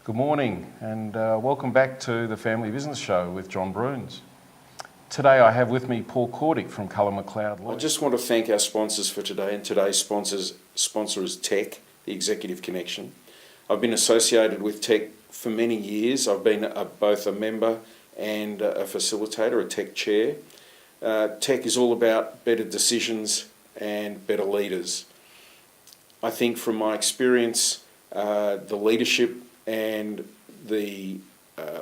Good morning and welcome back to the Family Business Show with John Broons. Today I have with me Paul Kordic from Cullen Macleod. I just want to thank our sponsors for today, and today's sponsor is Tech, the Executive Connection. I've been associated with Tech for many years. I've been both a member and a facilitator, a Tech chair. Tech is all about better decisions and better leaders. I think from my experience, the leadership and the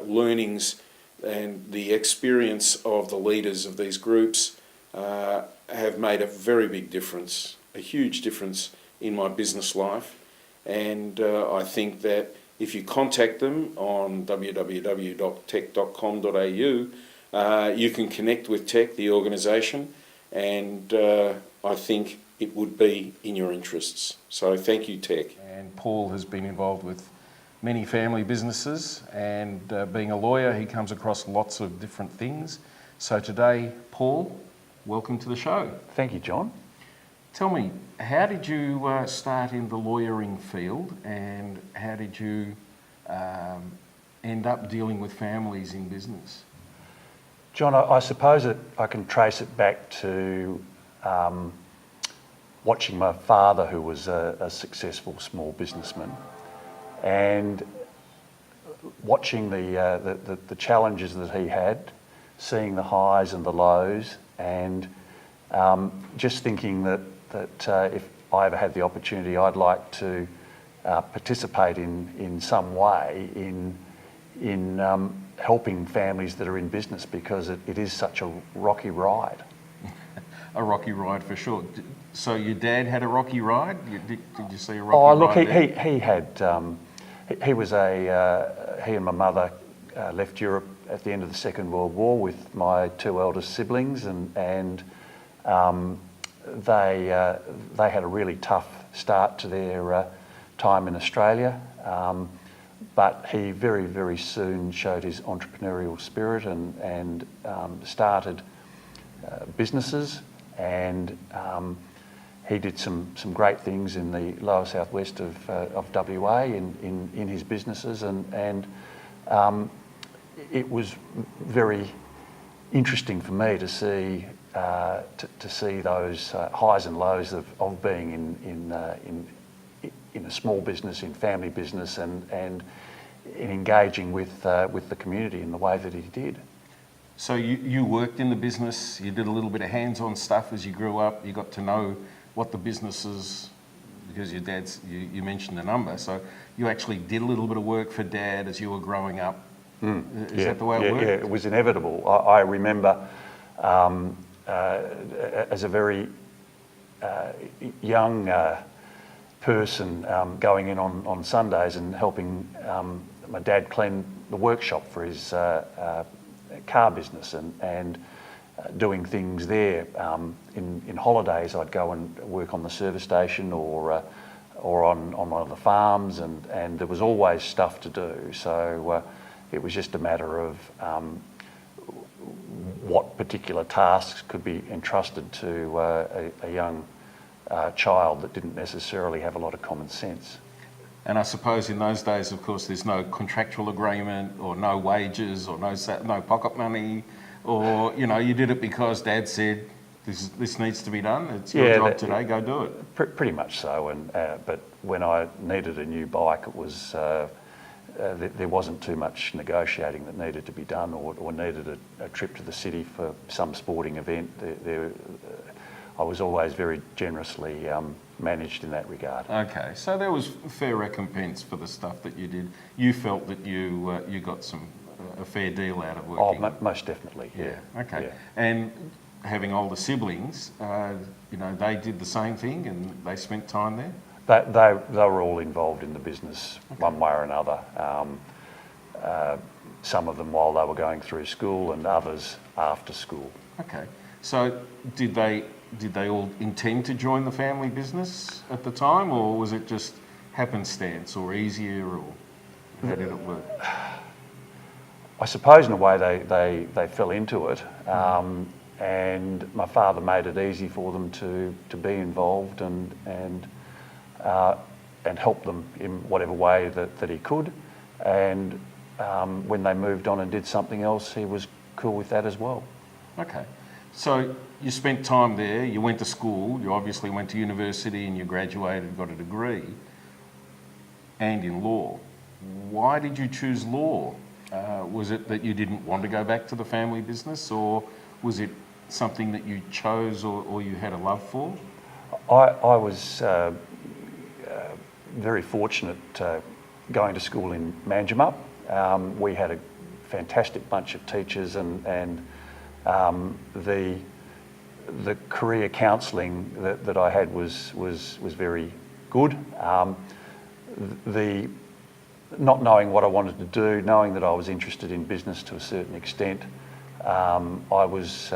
learnings and the experience of the leaders of these groups have made a very big difference, a huge difference in my business life. And I think that if you contact them on www.tech.com.au, you can connect with Tech, the organisation, and I think it would be in your interests. So thank you, Tech. And Paul has been involved with many family businesses, and being a lawyer, he comes across lots of different things. So today, Paul, welcome to the show. Thank you, John. Tell me, how did you start in the lawyering field, and how did you end up dealing with families in business? John, I suppose that I can trace it back to watching my father, who was a successful small businessman, and watching the challenges that he had, seeing the highs and the lows, and just thinking that if I ever had the opportunity, I'd like to participate in some way in helping families that are in business, because it is such a rocky ride. A rocky ride for sure. So your dad had a rocky ride? Did you see a rocky ride? Oh, look, ride he had. He was he and my mother left Europe at the end of the Second World War with my two eldest siblings, and they had a really tough start to their time in Australia. But he very, very soon showed his entrepreneurial spirit and started businesses, and he did some great things in the lower southwest of WA in his businesses, and it was very interesting for me to see those highs and lows of being in a small business, in family business, and in engaging with the community in the way that he did. So you worked in the business, you did a little bit of hands-on stuff as you grew up, you got to know what the businesses, because your dad's, you mentioned a number, so you actually did a little bit of work for Dad as you were growing up. Is that the way it worked? Yeah, it was inevitable. I remember as a very young person going in on Sundays and helping my dad clean the workshop for his car business, and doing things there. In holidays, I'd go and work on the service station or on one of the farms, and there was always stuff to do. So it was just a matter of what particular tasks could be entrusted to a young child that didn't necessarily have a lot of common sense. And I suppose in those days, of course, there's no contractual agreement or no wages or no pocket money, or you did it because Dad said this needs to be done. It's your job today. Go do it. Pretty much so. And but when I needed a new bike, it was there wasn't too much negotiating that needed to be done, or needed a trip to the city for some sporting event. I was always very generously managed in that regard. Okay, so there was fair recompense for the stuff that you did. You felt that you got a fair deal out of working. Oh, most definitely. Yeah. Okay. Yeah. And having older siblings, they did the same thing and they spent time there. They were all involved in the business, one way or another. Some of them while they were going through school, and others after school. Okay. So did they all intend to join the family business at the time, or was it just happenstance or easier, or how did it work? I suppose in a way they fell into it, and my father made it easy for them to be involved and help them in whatever way that he could. And when they moved on and did something else, he was cool with that as well. Okay. So you spent time there, you went to school, you obviously went to university and you graduated, got a degree, and in law. Why did you choose law? Was it that you didn't want to go back to the family business, or was it something that you chose or you had a love for? I was very fortunate going to school in Manjimup. We had a fantastic bunch of teachers, and the career counselling that I had was very good. The not knowing what I wanted to do, knowing that I was interested in business to a certain extent, I was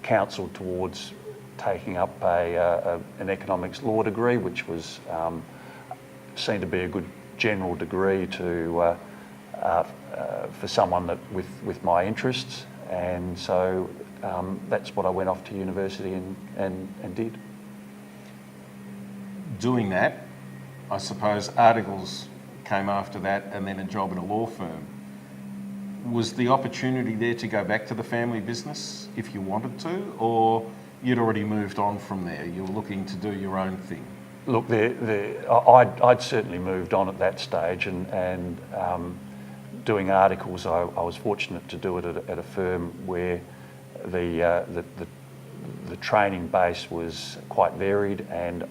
counselled towards taking up an economics law degree, which was seen to be a good general degree to for someone that with my interests, and so that's what I went off to university and did. Doing that, I suppose articles came after that, and then a job in a law firm. Was the opportunity there to go back to the family business if you wanted to, or you'd already moved on from there? You were looking to do your own thing? Look, I'd certainly moved on at that stage, and doing articles, I was fortunate to do it at a firm where the training base was quite varied, and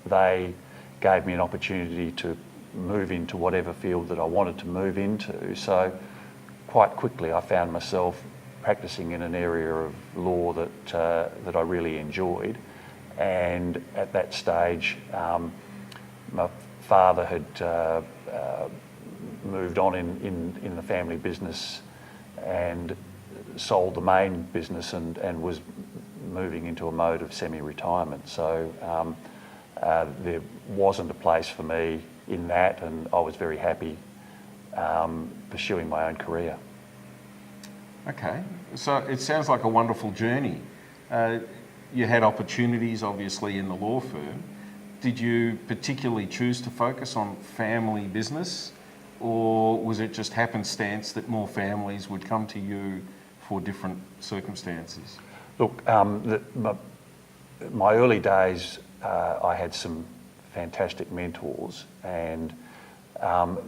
they gave me an opportunity to move into whatever field that I wanted to move into. So quite quickly I found myself practicing in an area of law that I really enjoyed. And at that stage, my father had moved on in the family business and sold the main business and was moving into a mode of semi-retirement. So there wasn't a place for me in that, and I was very happy pursuing my own career. Okay, so it sounds like a wonderful journey. You had opportunities, obviously, in the law firm. Did you particularly choose to focus on family business, or was it just happenstance that more families would come to you for different circumstances? Look, my early days, I had some fantastic mentors, and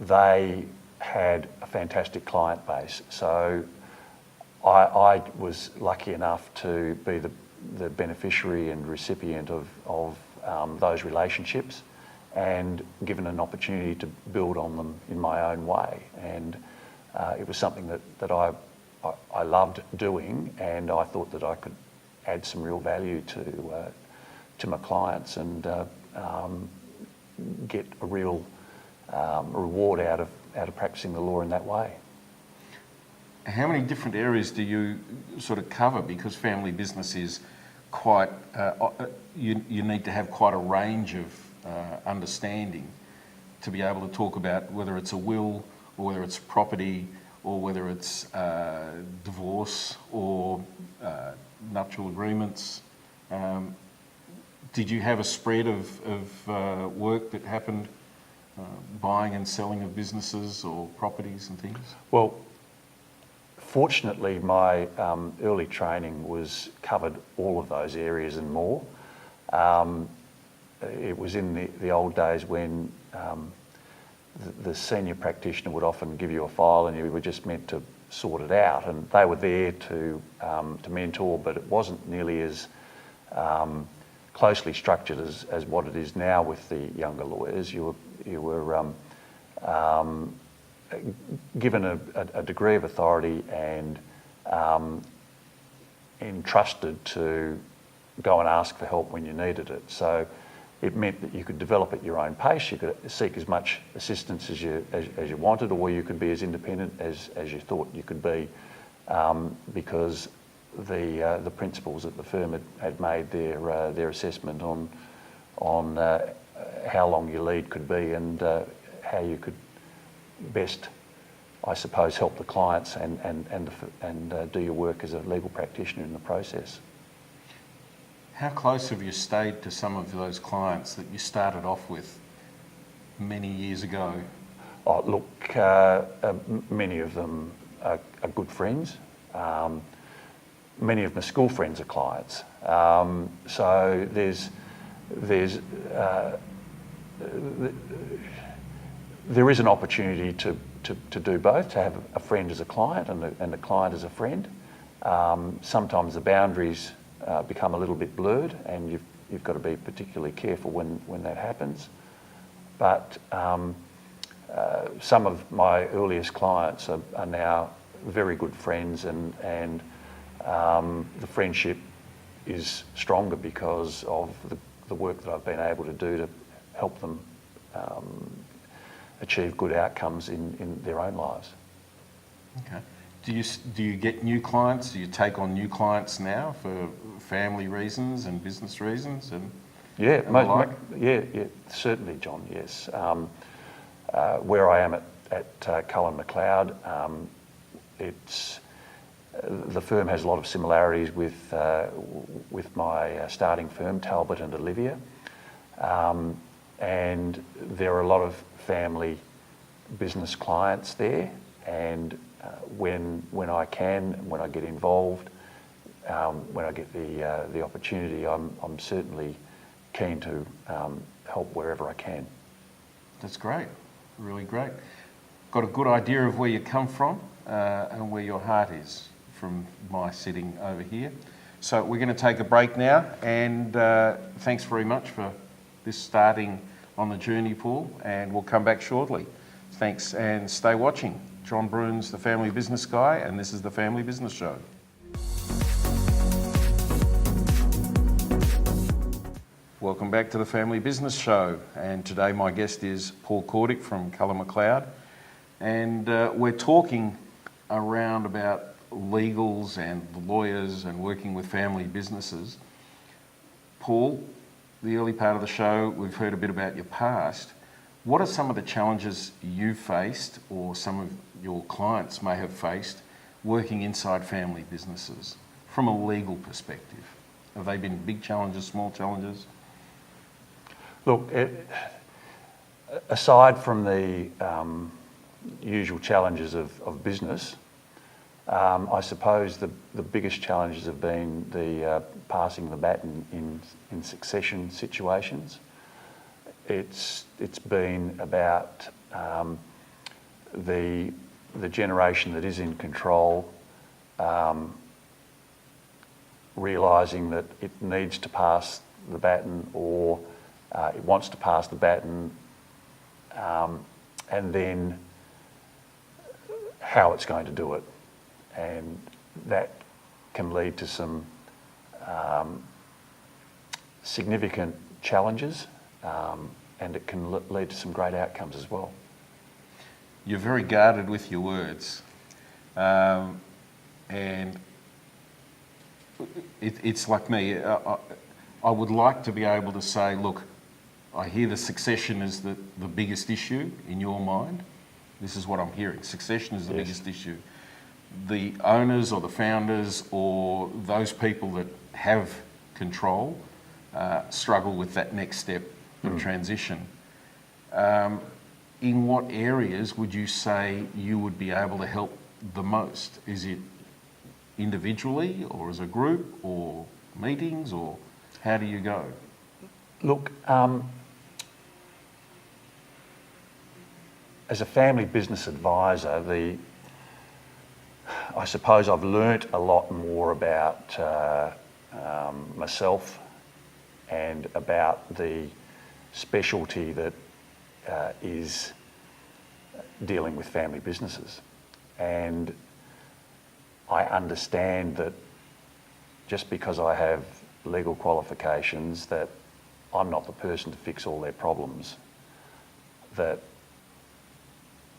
they had a fantastic client base. So I was lucky enough to be the beneficiary and recipient of those relationships, and given an opportunity to build on them in my own way. And it was something that I loved doing, and I thought that I could add some real value to my clients and get a real reward out of practicing the law in that way. How many different areas do you sort of cover? Because family business is quite, you need to have quite a range of understanding to be able to talk about whether it's a will, or whether it's property, or whether it's divorce or nuptial agreements. Did you have a spread of work that happened, buying and selling of businesses or properties and things? Well, fortunately, my early training covered all of those areas and more. It was in the old days when the senior practitioner would often give you a file and you were just meant to sort it out, and they were there to mentor, but it wasn't nearly as closely structured as what it is now with the younger lawyers. You were given a degree of authority and entrusted to go and ask for help when you needed it. So it meant that you could develop at your own pace. You could seek as much assistance as you wanted, or you could be as independent as you thought you could be, because the principals at the firm had made their assessment on how long your lead could be and how you could best, I suppose, help the clients and do your work as a legal practitioner in the process. How close have you stayed to some of those clients that you started off with many years ago? Oh, look, many of them are good friends. Many of my school friends are clients. So there is an opportunity to do both, to have a friend as a client and a client as a friend. Sometimes the boundaries become a little bit blurred, and you've got to be particularly careful when that happens. But some of my earliest clients are now very good friends, and the friendship is stronger because of the work that I've been able to do to help them achieve good outcomes in their own lives. Okay. Do you get new clients? Do you take on new clients now for family reasons and business reasons and Yeah, the like? yeah, certainly, John. Yes, where I am at Cullen Macleod, it's the firm has a lot of similarities with my starting firm, Talbot and Olivia, and there are a lot of family business clients there. And when I can, when I get involved, when I get the opportunity, I'm certainly keen to help wherever I can. That's great, really great. Got a good idea of where you come from and where your heart is from my sitting over here. So we're going to take a break now, and thanks very much for this starting on the journey, Paul, and we'll come back shortly. Thanks, and stay watching. John Broons, the Family Business Guy, and this is the Family Business Show. Welcome back to the Family Business Show, and today my guest is Paul Kordic from Cullen Macleod, and we're talking around about legals and lawyers and working with family businesses. Paul, the early part of the show, we've heard a bit about your past. What are some of the challenges you faced, or some of your clients may have faced, working inside family businesses from a legal perspective? Have they been big challenges, small challenges? Look, aside from the usual challenges of business, I suppose the biggest challenges have been the passing the baton in succession situations. It's been about the generation that is in control realising that it needs to pass the baton, or it wants to pass the baton, and then how it's going to do it. And that can lead to some significant challenges, and it can lead to some great outcomes as well. You're very guarded with your words, and it's like me. I would like to be able to say, look, I hear the succession is the biggest issue in your mind. This is what I'm hearing. Succession is the Yes. biggest issue. The owners or the founders or those people that have control struggle with that next step of transition. In what areas would you say you would be able to help the most? Is it individually or as a group or meetings, or how do you go? Look, as a family business advisor, I suppose I've learnt a lot more about myself and about the specialty that is dealing with family businesses. And I understand that just because I have legal qualifications, that I'm not the person to fix all their problems. That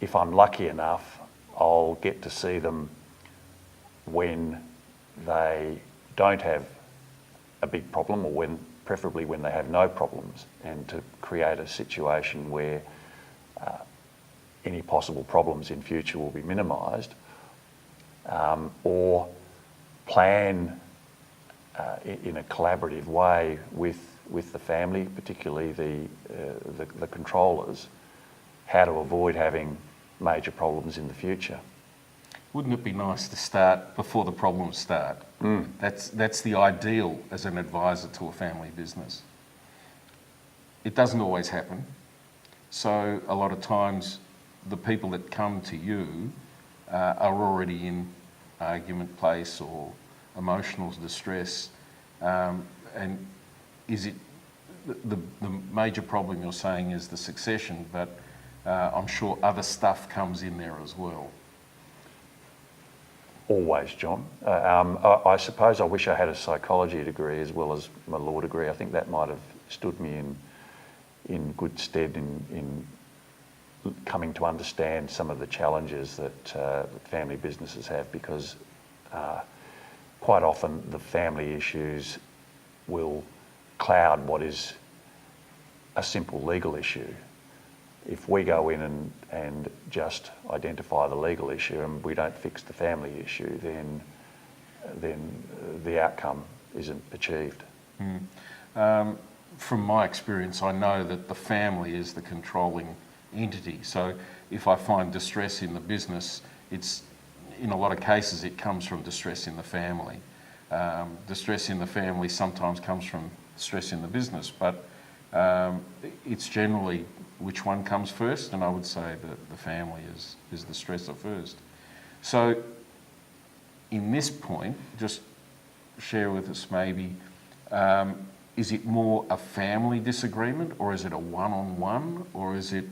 if I'm lucky enough, I'll get to see them when they don't have a big problem, or preferably when they have no problems, and to create a situation where any possible problems in future will be minimised, or plan in a collaborative way with the family, particularly the controllers, how to avoid having major problems in the future. Wouldn't it be nice to start before the problems start? That's the ideal as an advisor to a family business. It doesn't always happen. So a lot of times the people that come to you are already in argument place or emotional distress. And is it the major problem you're saying is the succession, but I'm sure other stuff comes in there as well. Always, John. I suppose I wish I had a psychology degree as well as my law degree. I think that might have stood me in good stead in coming to understand some of the challenges that family businesses have, because quite often the family issues will cloud what is a simple legal issue. If we go in and just identify the legal issue and we don't fix the family issue, then the outcome isn't achieved. From my experience, I know that the family is the controlling entity. So if I find distress in the business, it's in a lot of cases it comes from distress in the family. Distress in the family sometimes comes from stress in the business, but it's generally which one comes first, and I would say that the family is the stressor first. So in this point, just share with us maybe, is it more a family disagreement, or is it a one-on-one, or is it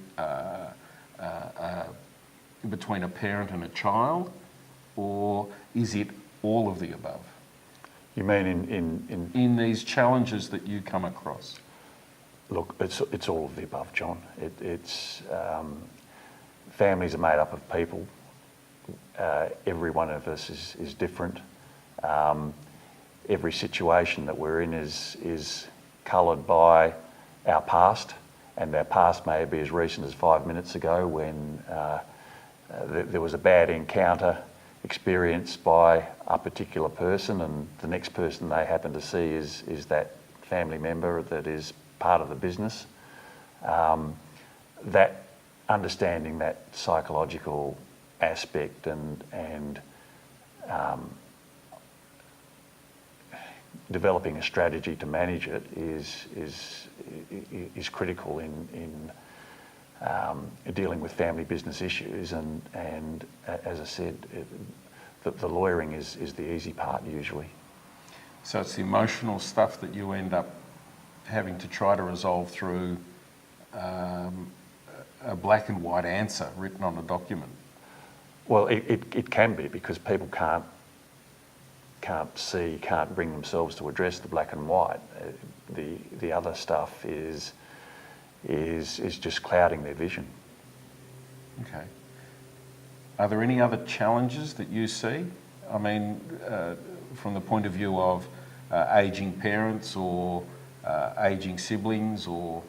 between a parent and a child, or is it all of the above? You mean In these challenges that you come across? Look, it's all of the above, John. Families are made up of people. Every one of us is different. Every situation that we're in is coloured by our past, and our past may be as recent as 5 minutes ago when there was a bad encounter experienced by a particular person, and the next person they happen to see is that family member that is part of the business. That understanding that psychological aspect and developing a strategy to manage it is critical in dealing with family business issues. And as I said, the lawyering is the easy part usually. So it's the emotional stuff that you end up having to try to resolve through a black and white answer written on a document. Well, it can be, because people can't bring themselves to address the black and white. The other stuff is just clouding their vision. Okay. Are there any other challenges that you see? I mean, from the point of view of ageing parents or ageing siblings, or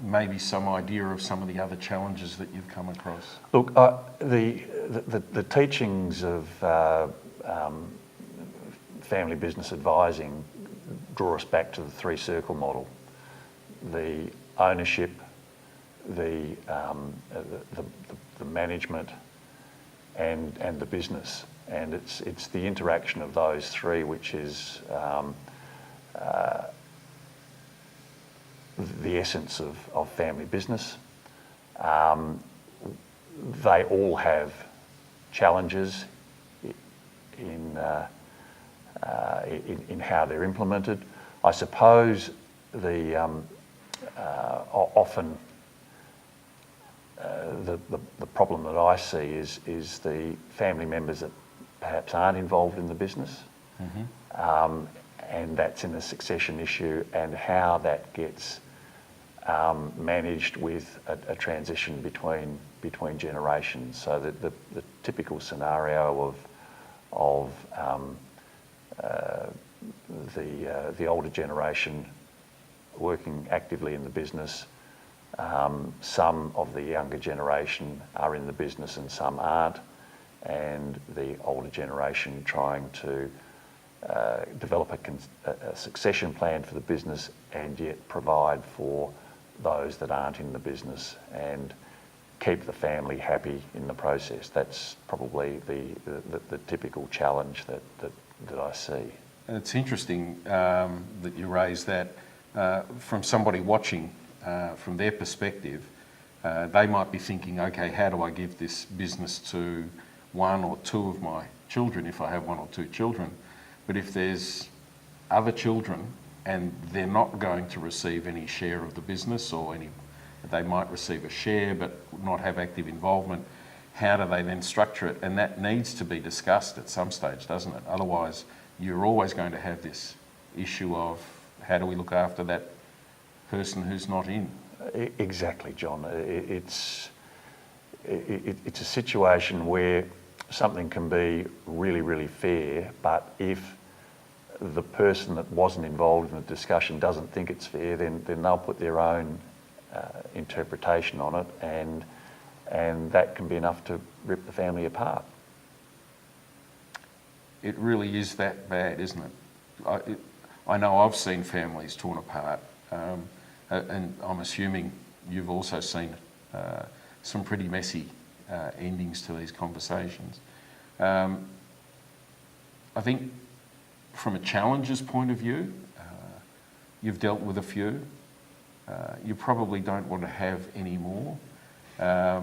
maybe some idea of some of the other challenges that you've come across? Look, the teachings of family business advising draw us back to the three-circle model: the ownership, the management, and the business. And it's the interaction of those three which is the essence of family business. They all have challenges in how they're implemented. I suppose often the problem that I see is the family members that perhaps aren't involved in the business, and that's in a succession issue, and how that gets managed with a transition between generations. So that the typical scenario of the older generation working actively in the business, some of the younger generation are in the business and some aren't, and the older generation trying to develop a succession plan for the business and yet provide for those that aren't in the business and keep the family happy in the process. That's probably the typical challenge that I see. It's interesting that you raise that. From somebody watching, from their perspective, they might be thinking, okay, how do I give this business to one or two of my children if I have one or two children? But if there's other children and they're not going to receive any share of the business, or they might receive a share but not have active involvement, how do they then structure it? And that needs to be discussed at some stage, doesn't it? Otherwise, you're always going to have this issue of how do we look after that person who's not in? Exactly, John. It's a situation where something can be really, really fair, but if the person that wasn't involved in the discussion doesn't think it's fair, then they'll put their own interpretation on it, and that can be enough to rip the family apart. It really is that bad, isn't it? I know I've seen families torn apart, and I'm assuming you've also seen some pretty messy endings to these conversations. I think from a challenger's point of view, you've dealt with a few. You probably don't want to have any more. I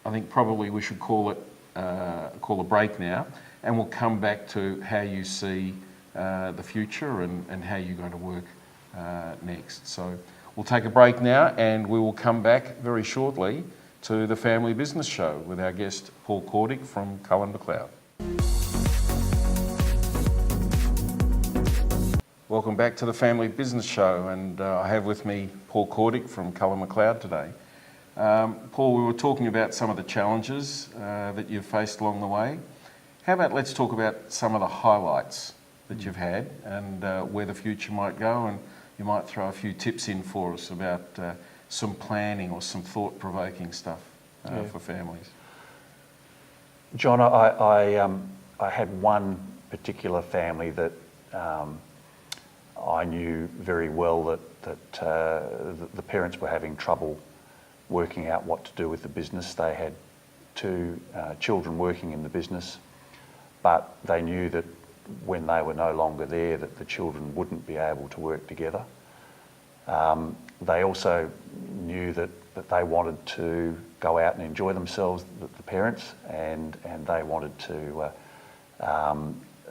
think probably we should call a break now, and we'll come back to how you see the future and how you're going to work next. So we'll take a break now, and we will come back very shortly to the Family Business Show with our guest Paul Kordic from Cullen Macleod. Welcome back to the Family Business Show, and I have with me Paul Kordic from Cullen Macleod today. Paul, we were talking about some of the challenges that you've faced along the way. How about let's talk about some of the highlights that you've had and where the future might go, and you might throw a few tips in for us about some planning or some thought-provoking stuff for families. John, I had one particular family that I knew very well that the parents were having trouble working out what to do with the business. They had two children working in the business, but they knew that when they were no longer there, that the children wouldn't be able to work together. They also knew that they wanted to go out and enjoy themselves, the parents, and they wanted to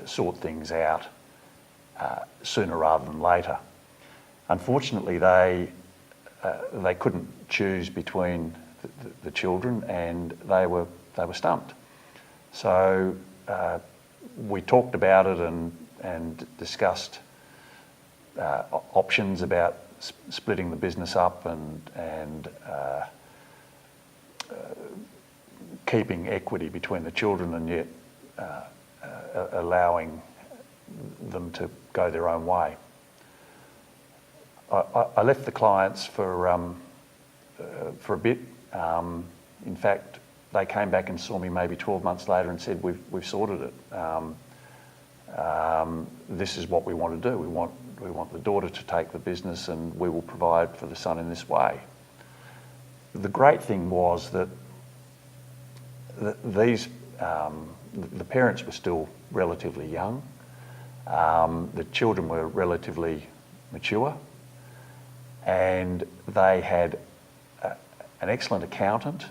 sort things out sooner rather than later. Unfortunately, they couldn't choose between the children, and they were stumped. So we talked about it and discussed options about splitting the business up and keeping equity between the children, and yet allowing them to go their own way. I left the clients for a bit. In fact, they came back and saw me maybe 12 months later and said, "We've sorted it. This is what we want to do. We want the daughter to take the business, and we will provide for the son in this way." The great thing was that the parents were still relatively young. The children were relatively mature, and they had an excellent accountant,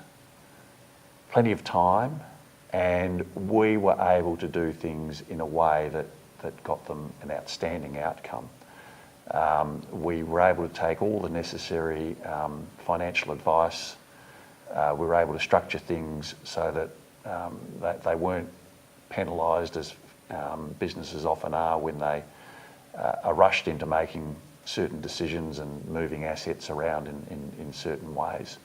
plenty of time, and we were able to do things in a way that got them an outstanding outcome. We were able to take all the necessary financial advice. We were able to structure things so that they weren't penalised as businesses often are when they are rushed into making certain decisions and moving assets around in certain ways.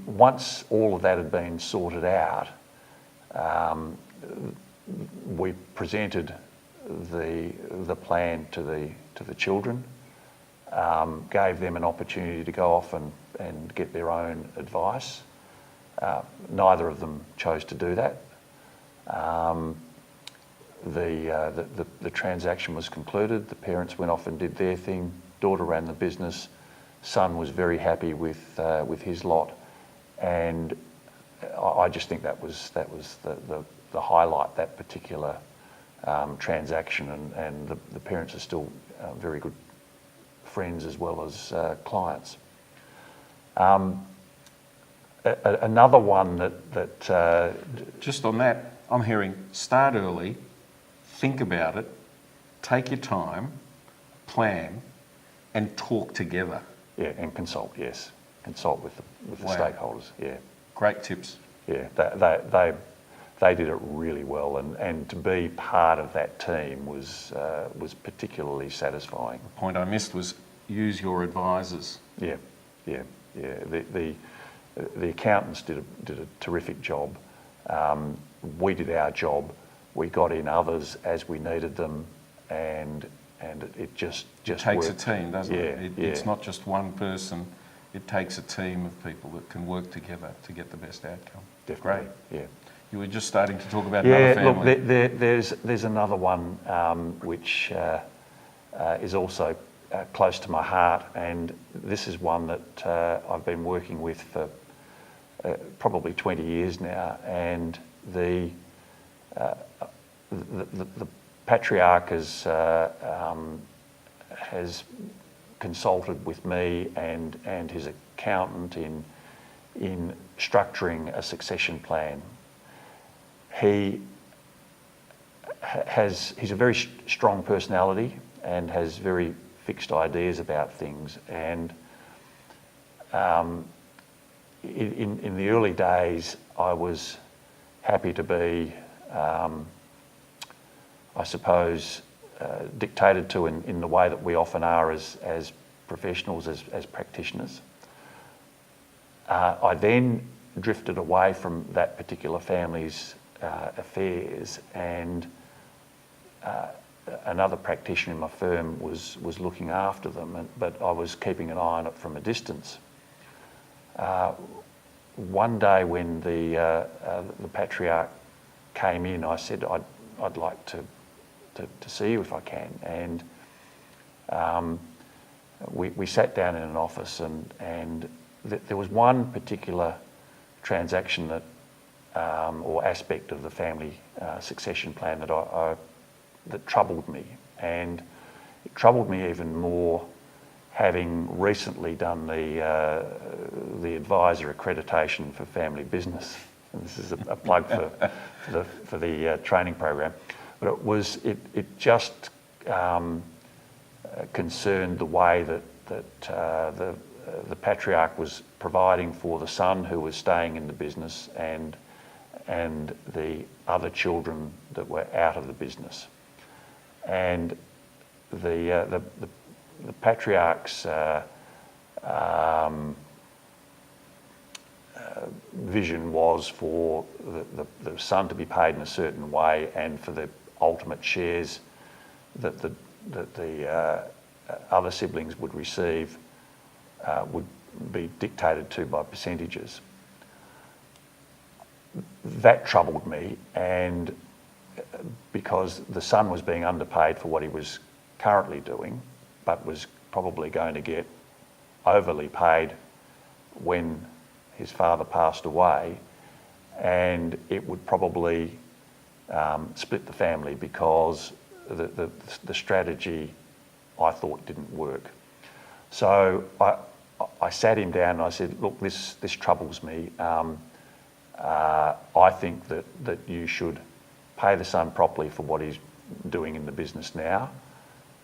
Once all of that had been sorted out, we presented the plan to the children, gave them an opportunity to go off and get their own advice. Neither of them chose to do that. the transaction was concluded. The parents went off and did their thing. Daughter ran the business. Son was very happy with his lot, and I just think that was the highlight, that particular transaction, and the parents are still very good friends as well as clients. Another one that Just on that, I'm hearing start early, think about it, take your time, plan, and talk together. yeah, and consult, yes, consult with the Wow. stakeholders, yeah. Great tips. Yeah, they did it really well, and to be part of that team was particularly satisfying. The point I missed was use your advisors. Yeah. The accountants did a terrific job. We did our job. We got in others as we needed them, and it just It takes worked. a team, doesn't it? Yeah. It's not just one person. It takes a team of people that can work together to get the best outcome. Definitely. Great. Yeah. You were just starting to talk about another Yeah, look, family. there's another one which is also close to my heart, and this is one that I've been working with for probably 20 years now, and the patriarch has consulted with me and his accountant in structuring a succession plan. He's a very strong personality and has very fixed ideas about things, and in the early days I was happy to be I suppose dictated to in the way that we often are as professionals, as practitioners. I then drifted away from that particular family's affairs, and another practitioner in my firm was looking after them, but I was keeping an eye on it from a distance. One day when the patriarch came in, I said, I'd like to see you if I can, and we sat down in an office, and there was one particular transaction that or aspect of the family succession plan that troubled me, and it troubled me even more having recently done the advisor accreditation for family business. And this is a plug for the training program, but it just concerned the way that the patriarch was providing for the son who was staying in the business and the other children that were out of the business. And the patriarch's vision was for the son to be paid in a certain way, and for the ultimate shares that the other siblings would receive would be dictated to by percentages. That troubled me, and because the son was being underpaid for what he was currently doing, but was probably going to get overly paid when his father passed away, and it would probably split the family because the strategy, I thought, didn't work. So I sat him down and I said, look, this troubles me. I think that you should pay the son properly for what he's doing in the business now.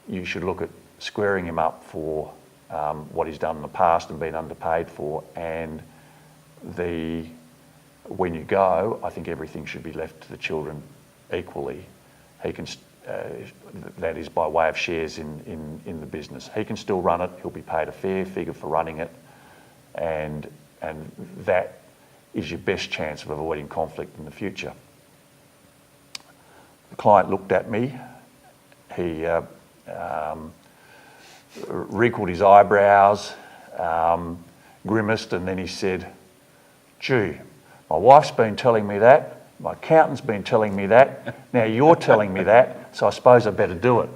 You should look at squaring him up for what he's done in the past and been underpaid for, and when you go, I think everything should be left to the children equally. He can, that is by way of shares in the business. He can still run it. He'll be paid a fair figure for running it, and that is your best chance of avoiding conflict in the future. The client looked at me. He wrinkled his eyebrows, grimaced, and then he said, "Gee, my wife's been telling me that. My accountant's been telling me that. Now you're telling me that, so I suppose I better do it.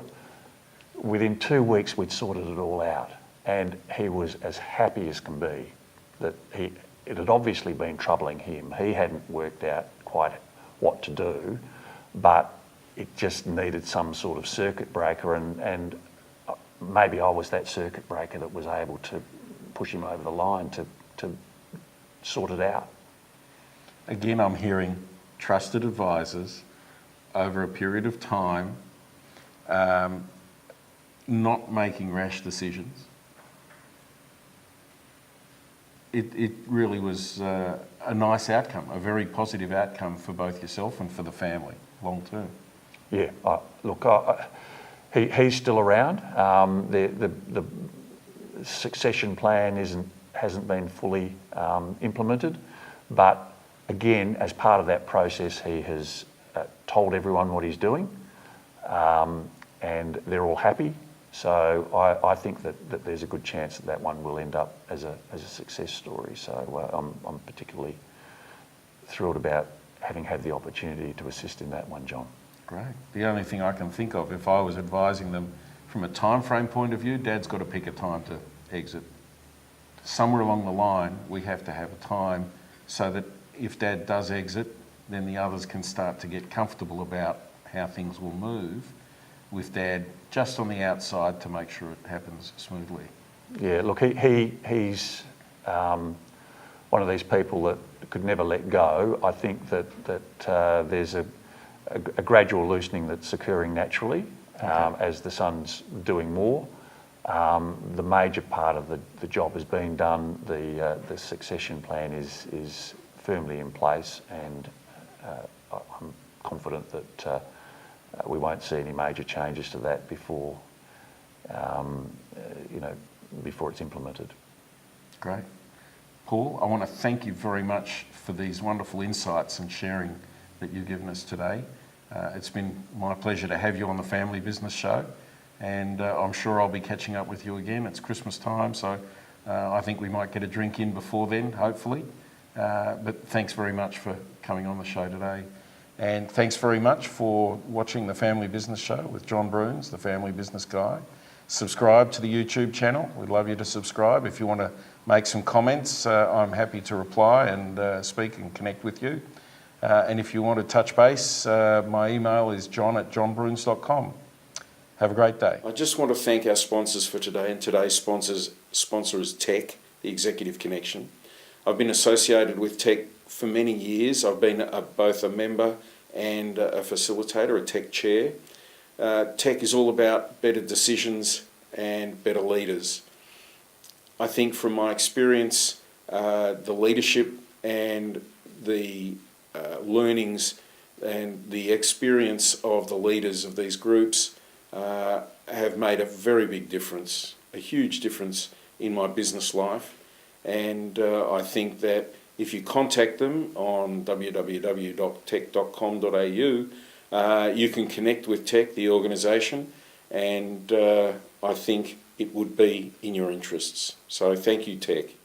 Within 2 weeks, we'd sorted it all out, and he was as happy as can be. It had obviously been troubling him. He hadn't worked out quite what to do, but it just needed some sort of circuit breaker, and maybe I was that circuit breaker that was able to push him over the line to sort it out. Again, I'm hearing trusted advisors over a period of time, not making rash decisions. It really was a nice outcome, a very positive outcome for both yourself and for the family, long term. Yeah, he's still around. The succession plan hasn't been fully implemented, but again, as part of that process, he has told everyone what he's doing, and they're all happy. So I think that there's a good chance that one will end up as a success story. So I'm particularly thrilled about having had the opportunity to assist in that one, John. Great. The only thing I can think of, if I was advising them from a time frame point of view, Dad's got to pick a time to exit. Somewhere along the line, we have to have a time so that if Dad does exit, then the others can start to get comfortable about how things will move with Dad just on the outside to make sure it happens smoothly. Yeah, look, he's one of these people that could never let go. I think that there's a gradual loosening that's occurring naturally as the son's doing more. The major part of the job has been done. The succession plan is firmly in place, and I'm confident that we won't see any major changes to that before it's implemented. Great. Paul, I want to thank you very much for these wonderful insights and sharing that you've given us today. It's been my pleasure to have you on the Family Business Show, and I'm sure I'll be catching up with you again. It's Christmas time, so I think we might get a drink in before then, hopefully. But thanks very much for coming on the show today. And thanks very much for watching the Family Business Show with John Broons, the Family Business Guy. Subscribe to the YouTube channel. We'd love you to subscribe. If you want to make some comments, I'm happy to reply and speak and connect with you. And if you want to touch base, my email is john@johnbroons.com. Have a great day. I just want to thank our sponsors for today, and today's sponsor is Tech, the Executive Connection. I've been associated with Tech for many years. I've been both a member and a facilitator, a Tech chair. Tech is all about better decisions and better leaders. I think from my experience, the leadership and the learnings and the experience of the leaders of these groups have made a very big difference, a huge difference in my business life. And I think that if you contact them on www.tech.com.au, you can connect with Tech, the organisation, and I think it would be in your interests. So thank you, Tech.